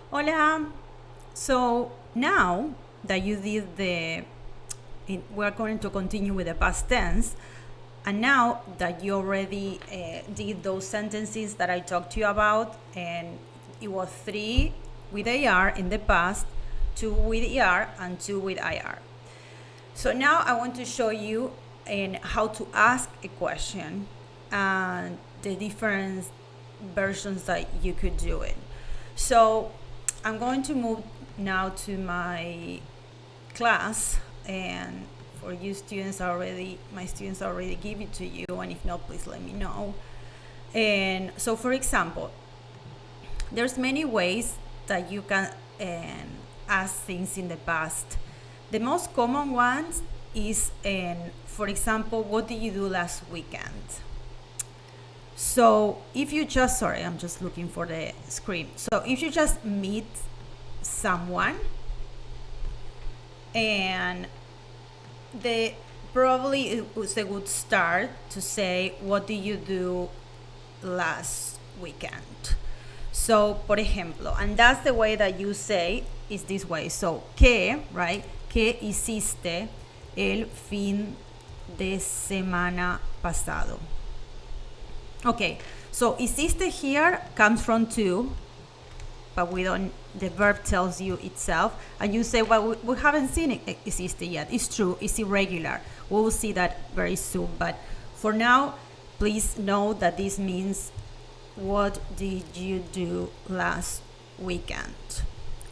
Hola. So now that you did we're going to continue with the past tense. And now that you already did those sentences that I talked to you about, and it was 3 with AR in the past, 2 with ER, and 2 with IR. So now I want to show you how to ask a question and the different versions that you could do it. So I'm going to move now to my class, and for you students my students already give it to you, and if not, please let me know. And so, for example, there's many ways that you can ask things in the past. The most common ones is, for example, what did you do last weekend? So if you just, sorry, I'm just looking for the screen. So if you just meet someone, and probably it was a good start to say, what did you do last weekend? So, por ejemplo, and that's the way that you say, is this way. So, ¿qué, right? ¿Qué hiciste el fin de semana pasado? Okay, so hiciste here comes from to, but the verb tells you itself, and you say, well, we haven't seen it hiciste yet. It's true, it's irregular. We will see that very soon, but for now, please know that this means, what did you do last weekend?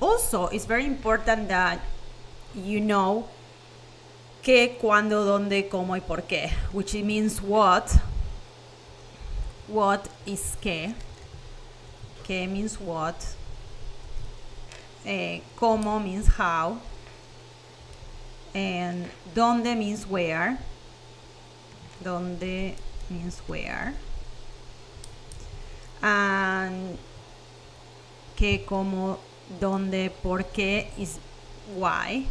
Also, it's very important that you know qué, cuándo, dónde, cómo, y por qué, which means what. What is qué? Qué means what. Cómo means how. And dónde means where. Dónde means where. And qué, cómo, dónde, por qué is why.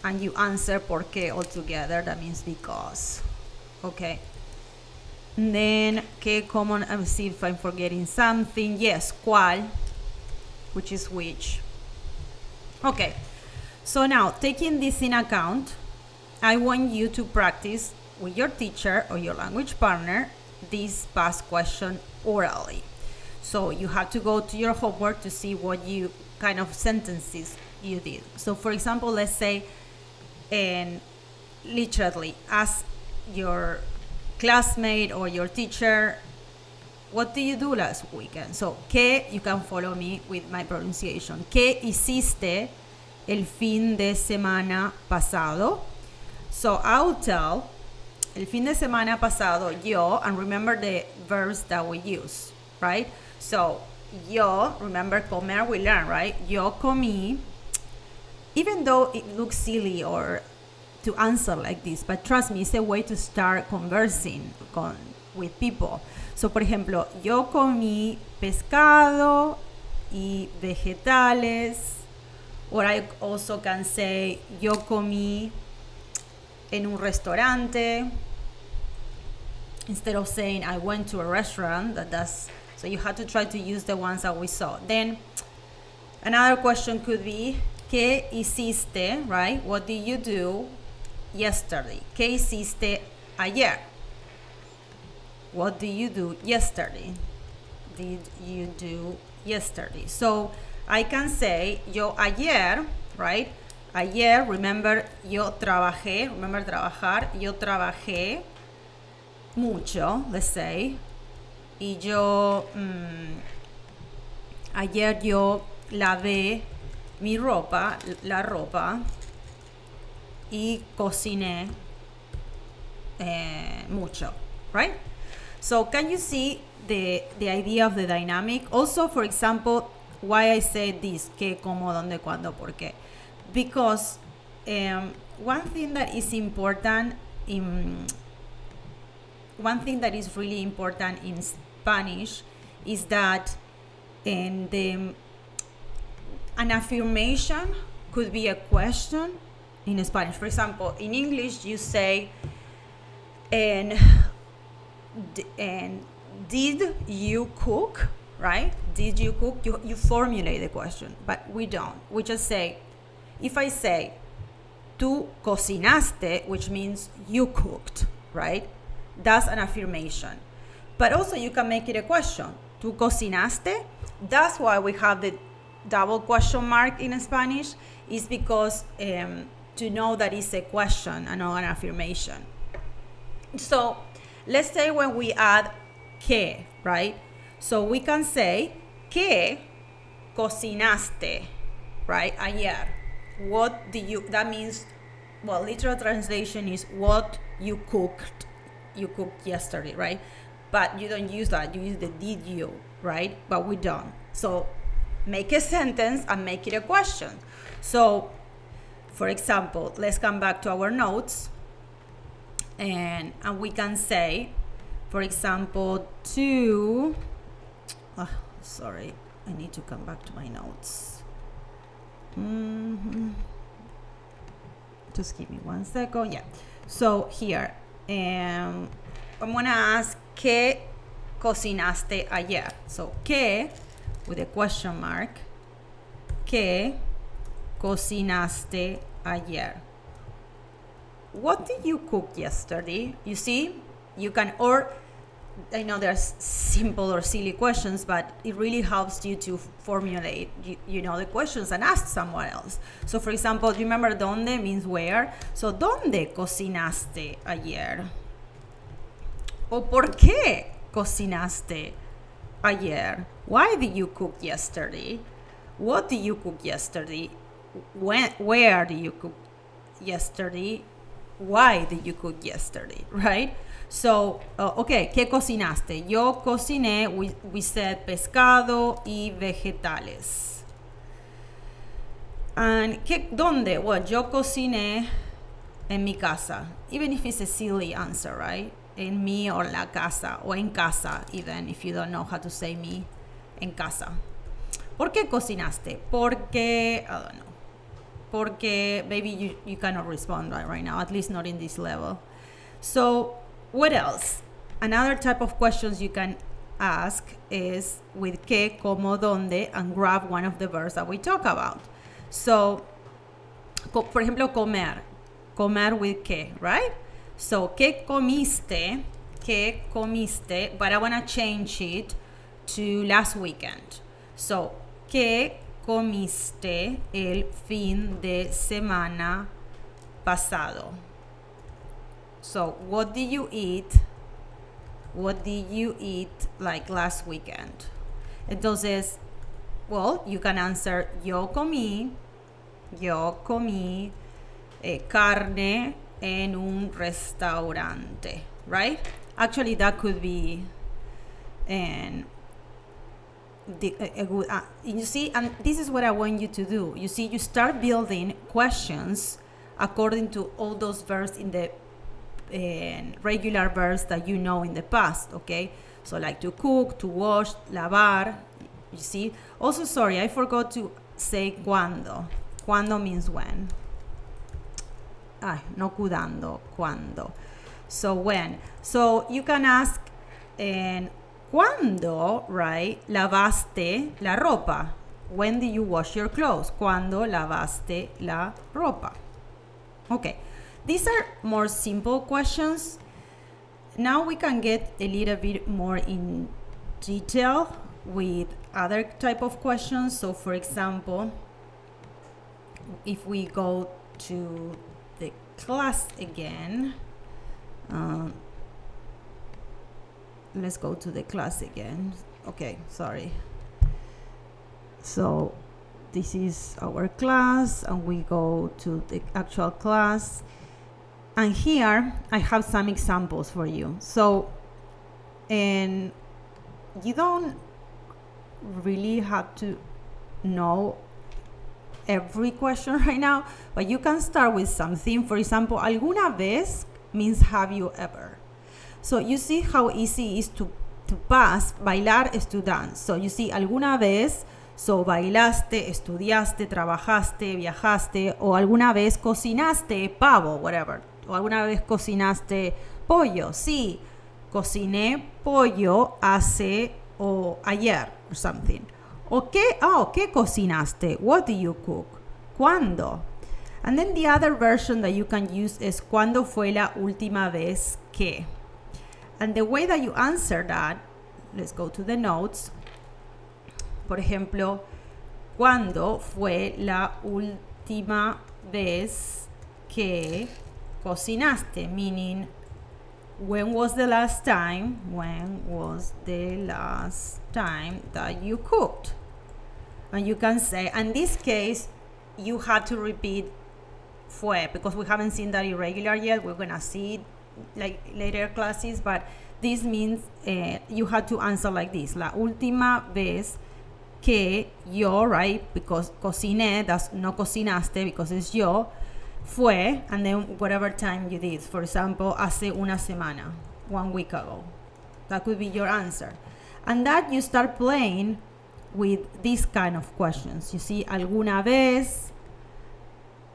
And you answer por qué altogether, that means because. Okay. And then, qué, cómo, let me see if I'm forgetting something. Yes, cuál, which is which. Okay. So now, taking this in account, I want you to practice with your teacher or your language partner this past question orally. So you have to go to your homework to see what you kind of sentences you did. So for example, let's say, and literally ask your classmate or your teacher, what did you do last weekend? So, ¿qué? You can follow me with my pronunciation. ¿Qué hiciste el fin de semana pasado? So I'll tell, el fin de semana pasado, yo, and remember the verbs that we use, right? So, yo, remember comer, we learn, right? Yo comí, even though it looks silly or to answer like this, but trust me, it's a way to start conversing with people. So, por ejemplo, yo comí pescado y vegetales. Or I also can say, yo comí en un restaurante. Instead of saying, I went to a restaurant, so you have to try to use the ones that we saw. Then, another question could be, ¿qué hiciste, right? What did you do yesterday? ¿Qué hiciste ayer? What did you do yesterday? Did you do yesterday? So I can say, yo ayer, right? Ayer, remember, yo trabajé, remember trabajar, yo trabajé mucho, let's say. Y yo, ayer yo lavé mi ropa, la ropa, y cociné mucho, right? So can you see the idea of the dynamic? Also, for example, why I say this, qué, cómo, dónde, cuándo, por qué. Because one thing that is really important in Spanish is that an affirmation could be a question in Spanish. For example, in English you say, and did you cook, right? Did you cook? You formulate the question, but we don't. We just say, if I say, tú cocinaste, which means you cooked, right? That's an affirmation. But also you can make it a question. ¿Tú cocinaste? That's why we have the double question mark in Spanish, is because to know that it's a question and not an affirmation. So let's say when we add que, right? So we can say, ¿qué cocinaste, right? Ayer. What did you, that means, well, literal translation is what you cooked yesterday, right? But you don't use that, you use the did you, right? But we don't. So make a sentence and make it a question. So, for example, let's come back to our notes, and we can say, for example, sorry, I need to come back to my notes. Just give me 1 second. Yeah. So here, I'm gonna ask, ¿qué cocinaste ayer? So, ¿qué, with a question mark, ¿qué cocinaste ayer? What did you cook yesterday? You see, you can, or I know there's simple or silly questions, but it really helps you to formulate, you know, the questions and ask someone else. So, for example, do you remember ¿dónde means where? So, ¿dónde cocinaste ayer? O ¿por qué cocinaste ayer? Why did you cook yesterday? What did you cook yesterday? Where did you cook yesterday? Why did you cook yesterday, right? So, okay, ¿qué cocinaste? Yo cociné, we said pescado y vegetales. And ¿dónde? Well, yo cociné en mi casa. Even if it's a silly answer, right? En mi or la casa, or en casa, even if you don't know how to say mi, en casa. ¿Por qué cocinaste? Porque, I don't know. Porque maybe you cannot respond right now, at least not in this level. So, what else? Another type of questions you can ask is with qué, cómo, dónde, and grab one of the verbs that we talk about. So, por ejemplo, comer. Comer with qué, right? So, ¿qué comiste? ¿Qué comiste? But I want to change it to last weekend. So, ¿qué comiste el fin de semana pasado? So, what did you eat? What did you eat like last weekend? Entonces, well, you can answer, yo comí carne en un restaurante, right? Actually, that could be a good, you see, and this is what I want you to do. You see, you start building questions according to all those verbs in the regular verbs that you know in the past, okay? So like to cook, to wash, lavar, you see? Also, sorry, I forgot to say cuándo. Cuándo means when. No cuidando, cuándo. So when. So you can ask, ¿cuándo, right, lavaste la ropa? When did you wash your clothes? ¿Cuándo lavaste la ropa? Okay. These are more simple questions. Now we can get a little bit more in detail with other type of questions. So, for example, if we go to the class again, let's go to the class again. Okay, sorry. So this is our class, and we go to the actual class. And here I have some examples for you. So, and you don't really have to know every question right now, but you can start with something. For example, alguna vez means have you ever. So you see how easy it is to pass. Bailar is to dance. So you see alguna vez, so bailaste, estudiaste, trabajaste, viajaste, o alguna vez cocinaste pavo, whatever. O alguna vez cocinaste pollo. Sí, cociné pollo hace o ayer or something. O ¿qué cocinaste? What do you cook? ¿Cuándo? And then the other version that you can use is ¿cuándo fue la última vez que? And the way that you answer that, let's go to the notes. Por ejemplo, ¿cuándo fue la última vez que cocinaste? Meaning, when was the last time that you cooked? And you can say, in this case, you had to repeat fue, because we haven't seen that irregular yet. We're gonna see it like later classes, but this means you had to answer like this. La última vez que yo, right? Because cociné, that's no cocinaste because it's yo. Fue, and then whatever time you did. For example, hace una semana, 1 week ago. That could be your answer. And that you start playing with these kind of questions. You see, alguna vez,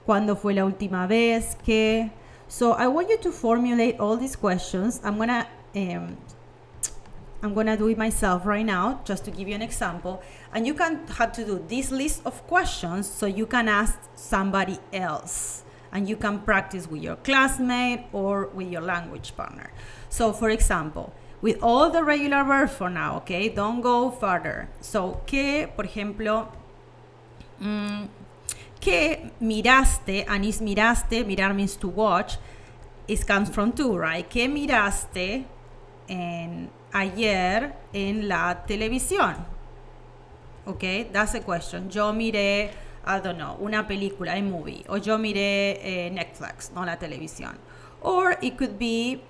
¿cuándo fue la última vez que? So I want you to formulate all these questions. I'm gonna do it myself right now, just to give you an example. And you can have to do this list of questions so you can ask somebody else. And you can practice with your classmate or with your language partner. So for example, with all the regular verbs for now, okay? Don't go further. So, ¿qué, por ejemplo, ¿qué miraste? And is miraste, mirar means to watch. It comes from to, right? ¿Qué miraste ayer en la televisión? Okay, that's a question. Yo miré, I don't know, una película, a movie. O yo miré Netflix, no la televisión. Or it could be,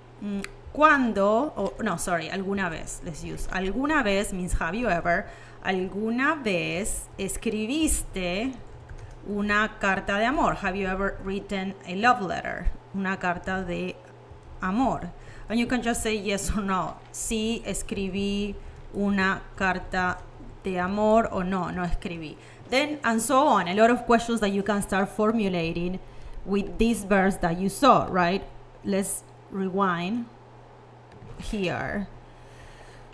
alguna vez. Let's use alguna vez means have you ever. Alguna vez escribiste una carta de amor. Have you ever written a love letter? Una carta de amor. And you can just say yes or no. Sí, escribí una carta de amor, o no escribí. Then, and so on. A lot of questions that you can start formulating with these verbs that you saw, right? Let's rewind here.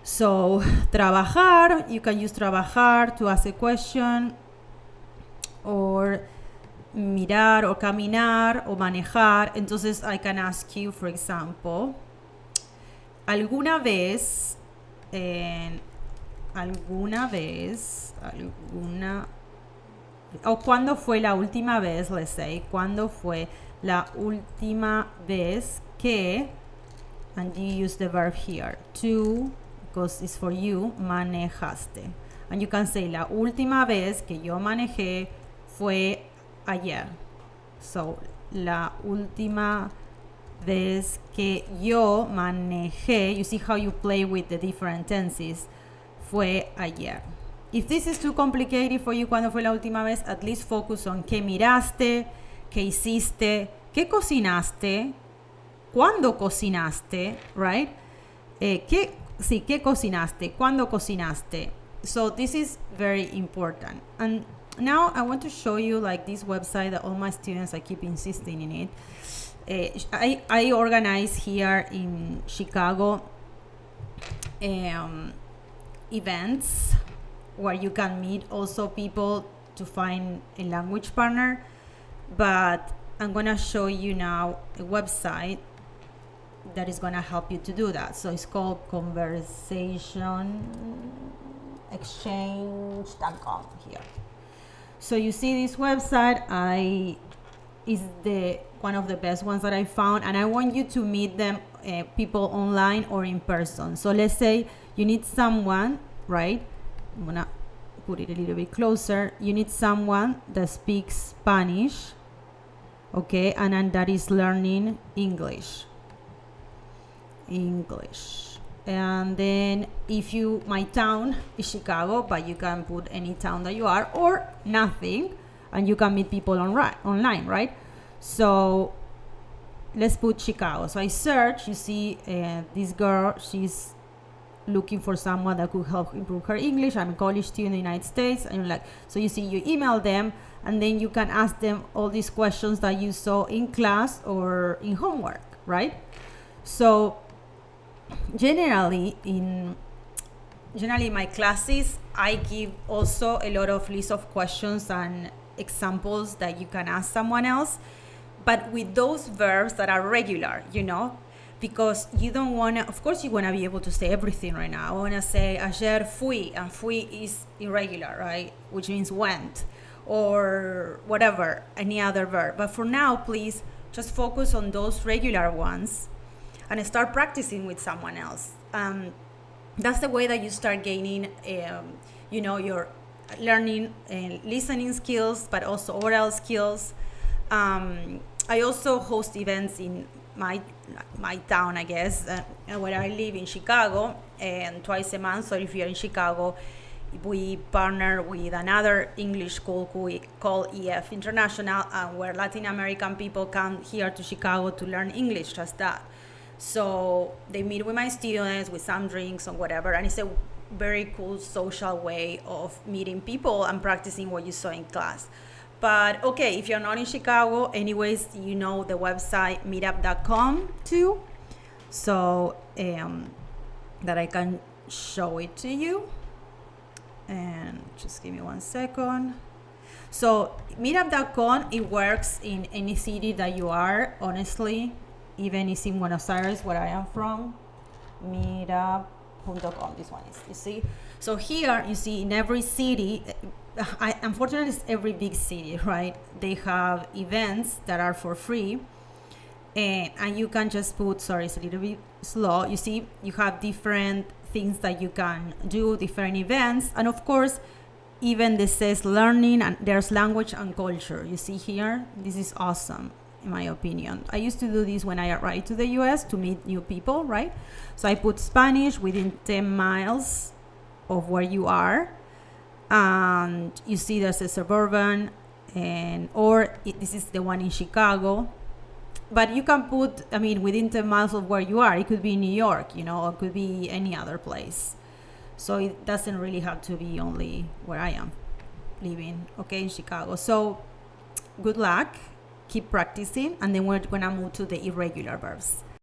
So, trabajar, you can use trabajar to ask a question, or mirar, or caminar, o manejar. Entonces, I can ask you, for example, ¿alguna vez, o cuándo fue la última vez, let's say, cuándo fue la última vez que, and you use the verb here, to, because it's for you, manejaste. And you can say, la última vez que yo manejé fue ayer. So, la última vez que yo manejé, you see how you play with the different tenses, fue ayer. If this is too complicated for you, ¿cuándo fue la última vez? At least focus on qué miraste, qué hiciste, qué cocinaste, cuándo cocinaste, right? ¿Qué cocinaste? ¿Cuándo cocinaste? So this is very important. And now I want to show you like this website that all my students, I keep insisting in it. I organize here in Chicago events where you can meet also people to find a language partner. But I'm going to show you now a website that is going to help you to do that. So it's called conversationexchange.com here. So you see this website, is one of the best ones that I found, and I want you to meet them, people online or in person. So let's say you need someone, right? I'm gonna put it a little bit closer. You need someone that speaks Spanish, okay, and that is learning English. And then my town is Chicago, but you can put any town that you are, or nothing, and you can meet people online, right? So let's put Chicago. So I search, you see this girl, she's looking for someone that could help improve her English. I'm a college student in the United States, and you're like, so you see, you email them, and then you can ask them all these questions that you saw in class or in homework, right? So generally generally in my classes, I give also a lot of list of questions and examples that you can ask someone else, but with those verbs that are regular, because you don't want to, of course you want to be able to say everything right now. I want to say ayer fui, and fui is irregular, right? Which means went, or whatever, any other verb. But for now, please just focus on those regular ones and start practicing with someone else. That's the way that you start gaining, your learning and listening skills, but also oral skills. I also host events in my town, I guess, where I live in Chicago, and twice a month. So if you're in Chicago, we partner with another English school called EF International, where Latin American people come here to Chicago to learn English, just that. So they meet with my students with some drinks or whatever, and it's a very cool social way of meeting people and practicing what you saw in class. But okay, if you're not in Chicago, anyways, the website meetup.com too, so that I can show it to you. And just give me 1 second. So meetup.com, it works in any city that you are, honestly. Even it's in Buenos Aires, where I am from. Meetup.com, this one is, you see. So here, you see, in every city, unfortunately, it's every big city, right? They have events that are for free. And you can just put, sorry, it's a little bit slow. You see, you have different things that you can do, different events. And of course, even this says learning, and there's language and culture. You see here, this is awesome, in my opinion. I used to do this when I arrived to the US to meet new people, right? So I put Spanish within 10 miles of where you are. And you see there's a suburban, this is the one in Chicago. But you can put, within 10 miles of where you are. It could be New York, or it could be any other place. So it doesn't really have to be only where I am living, okay, in Chicago. So good luck, keep practicing, and then we're gonna move to the irregular verbs.